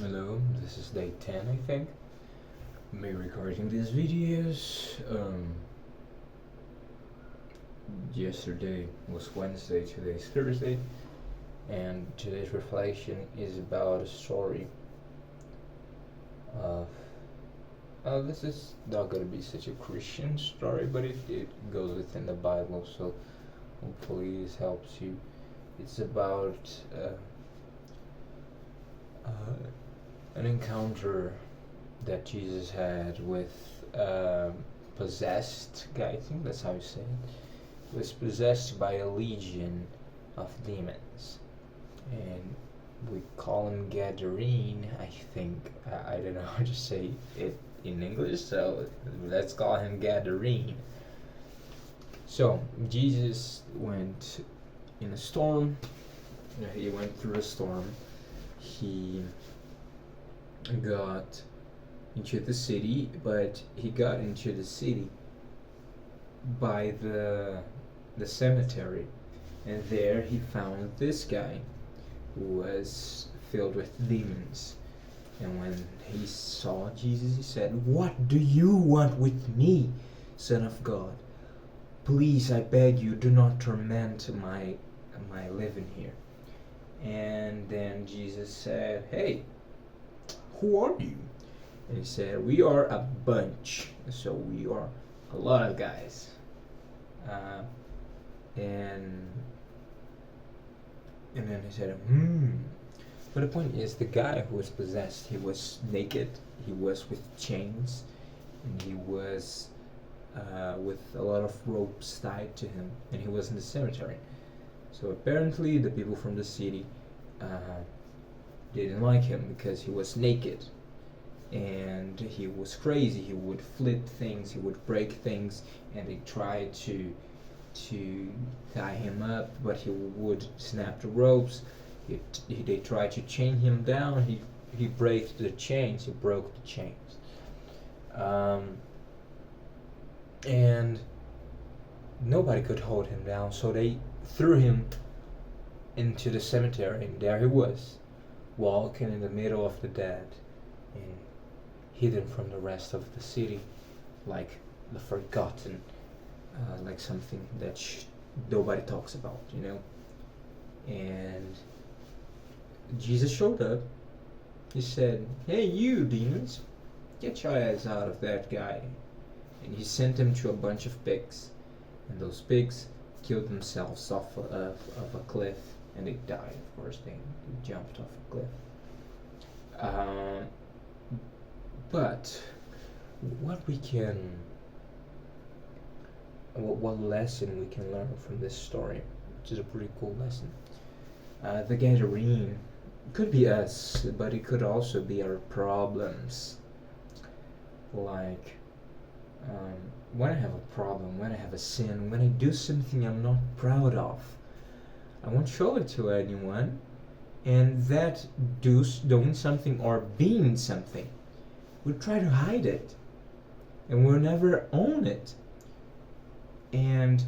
Hello, this is day 10, I think. Me recording these videos. Yesterday was Wednesday, today's Thursday, and today's reflection is about a story of. This is not gonna be such a Christian story, but it goes within the Bible, so hopefully this helps you. It's about an encounter that Jesus had with possessed guy. I think that's how you say it. He was possessed by a legion of demons, and we call him Gadarene. I think I don't know how to say it in English, so let's call him Gadarene. So Jesus went in a storm. He went through a storm. He got into the city, but he got into the city by the cemetery, and there he found this guy who was filled with demons. And when he saw Jesus, he said, "What do you want with me, Son of God? Please, I beg you, do not torment my living here." And then Jesus said, "Hey, who are you?" And he said, "We are a bunch, so we are a lot of guys." Uh, and and then he said, But the point is, the guy who was possessed, he was naked, he was with chains, and he was with a lot of ropes tied to him, and he was in the cemetery. So apparently, the people from the city didn't like him because he was naked and he was crazy. He would flip things, he would break things, and they tried to tie him up, but he would snap the ropes. They tried to chain him down. He broke the chains. And nobody could hold him down. So they threw him into the cemetery, and there he was, walking in the middle of the dead, and hidden from the rest of the city, like the forgotten, like something that nobody talks about, And Jesus showed up. He said, "Hey, you demons, get your ass out of that guy." And he sent them to a bunch of pigs, and those pigs killed themselves off of a cliff, and they died. Of course, they jumped off a cliff. But what lesson we can learn from this story, which is a pretty cool lesson. The Gadarene could be us, but it could also be our problems. Like, when I have a problem, when I have a sin, when I do something I'm not proud of, I won't show it to anyone, and that doing something or being something, we'll try to hide it, and we'll never own it. And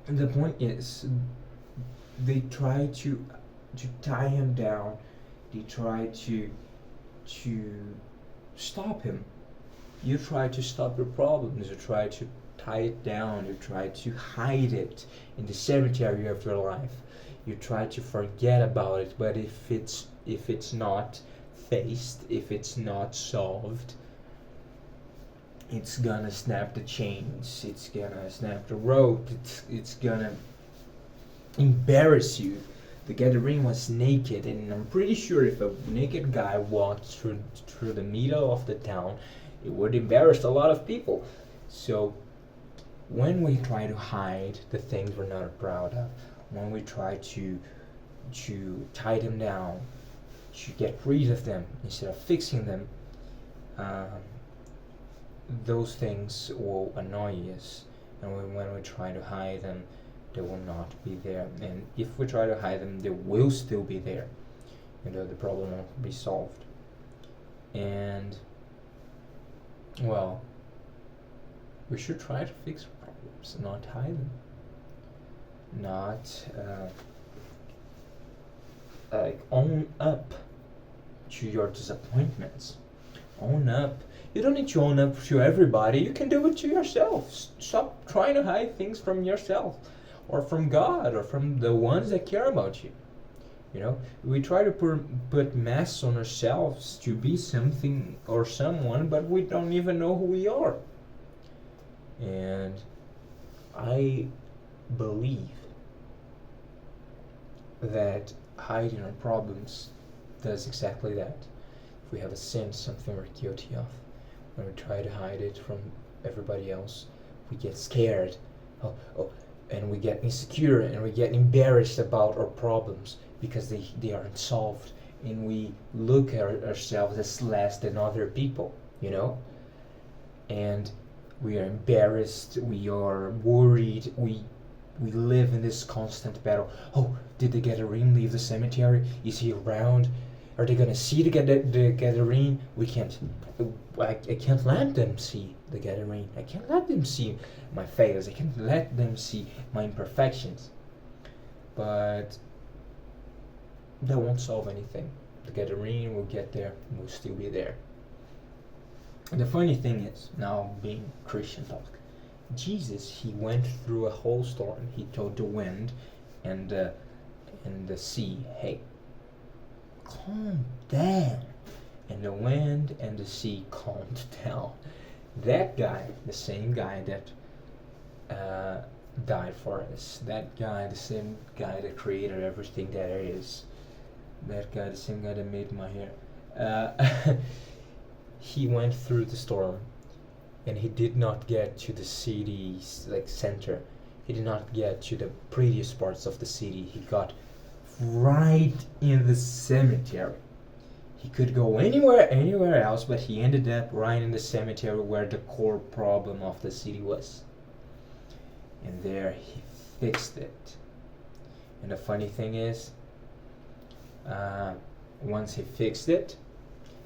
the point is, they try to tie him down. They try to stop him. You try to stop your problems. You try to tie it down. You try to hide it in the cemetery of your life. You try to forget about it. But if it's not faced, if it's not solved, it's gonna snap the chains. It's gonna snap the rope. It's gonna embarrass you. The Gadarene was naked, and I'm pretty sure if a naked guy walked through the middle of the town, it would embarrass a lot of people. So when we try to hide the things we're not proud of, when we try to tie them down, to get rid of them instead of fixing them, those things will annoy us. And when we try to hide them, they will not be there. And if we try to hide them, they will still be there. The problem won't be solved. And, well, we should try to fix problems, not hide them. Not like own up to your disappointments. Own up. You don't need to own up to everybody. You can do it to yourself. Stop trying to hide things from yourself, or from God, or from the ones that care about you. You know, we try to put masks on ourselves to be something or someone, but we don't even know who we are. And I believe that hiding our problems does exactly that. If we have a sin, something we're guilty of, when we try to hide it from everybody else, we get scared, and we get insecure, and we get embarrassed about our problems because they aren't solved, and we look at ourselves as less than other people, you know? And we are embarrassed, we are worried, we live in this constant battle. Oh, did the Gadarene leave the cemetery? Is he around? Are they gonna see the Gadarene? I can't let them see the Gadarene. I can't let them see my failures. I can't let them see my imperfections. But that won't solve anything. The Gadarene will get there and will still be there. And the funny thing is, now being Christian talk, Jesus, he went through a whole storm. He told the wind and the sea, hey, calm down. And the wind and the sea calmed down. That guy, the same guy that died for us, that guy, the same guy that created everything that there is, that guy, the same guy that made my hair, he went through the storm, and he did not get to the city's center. He did not get to the prettiest parts of the city. He got right in the cemetery. He could go anywhere else, but he ended up right in the cemetery where the core problem of the city was. And there he fixed it. And the funny thing is, once he fixed it,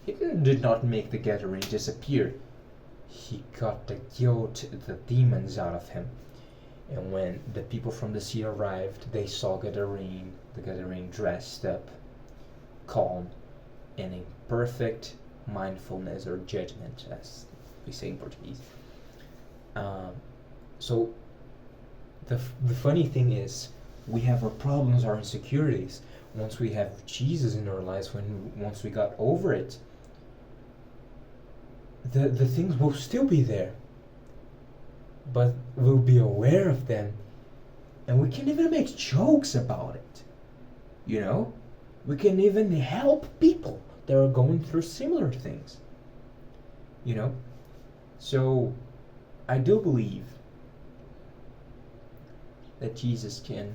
he did not make the Gadarene disappear. He got the guilt, the demons out of him. And when the people from the sea arrived, they saw the Gadarene dressed up, calm, and in perfect mindfulness or judgment, as we say in Portuguese. So the funny thing is, we have our problems, our insecurities. Once we have Jesus in our lives, once we got over it, the things will still be there, but we'll be aware of them, and we can even make jokes about it. You know, we can even help people that are going through similar things. You know, so I do believe that Jesus can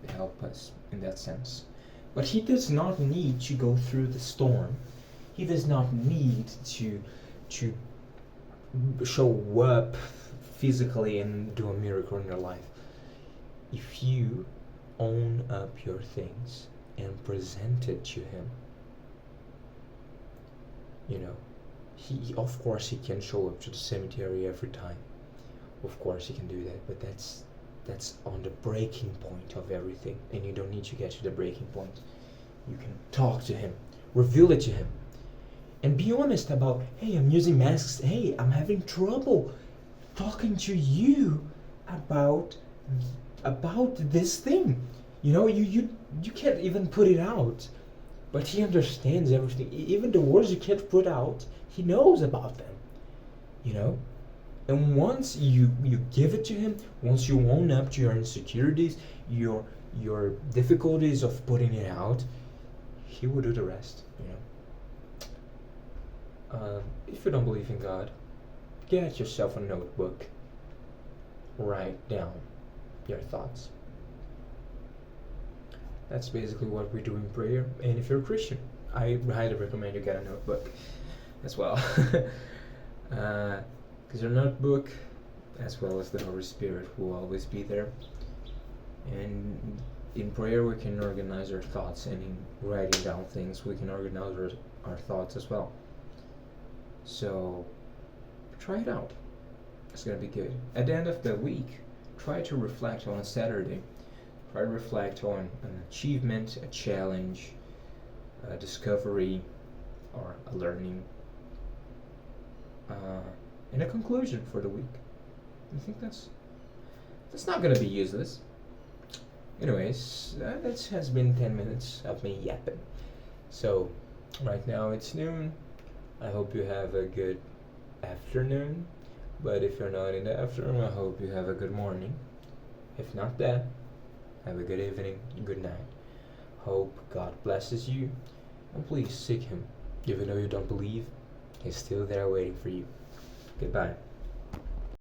help us in that sense, but he does not need to go through the storm. He does not need to show up physically and do a miracle in your life. If you own up your things and present it to him, you know, he of course he can show up to the cemetery every time. Of course he can do that, but that's on the breaking point of everything, and you don't need to get to the breaking point. You can talk to him, reveal it to him, and be honest about, hey, I'm using masks, hey, I'm having trouble talking to you about this thing. You know, you can't even put it out, but he understands everything. Even the words you can't put out, he knows about them. You know, and once you give it to him, once you own up to your insecurities, your difficulties of putting it out, he will do the rest. You know. If you don't believe in God, get yourself a notebook. Write down your thoughts. That's basically what we do in prayer. And if you're a Christian, I highly recommend you get a notebook as well. Because your notebook, as well as the Holy Spirit, will always be there. And in prayer, we can organize our thoughts, and in writing down things, we can organize our thoughts as well. So try it out. It's going to be good. At the end of the week, try to reflect on a Saturday. Try to reflect on an achievement, a challenge, a discovery, or a learning and a conclusion for the week. I think that's not gonna be useless. Anyways, that has been 10 minutes of me yapping. So, right now it's noon. I hope you have a good afternoon. But if you're not in the afternoon, I hope you have a good morning. If not that, have a good evening, good night. Hope God blesses you, and please seek Him. Even though you don't believe, He's still there waiting for you. Goodbye.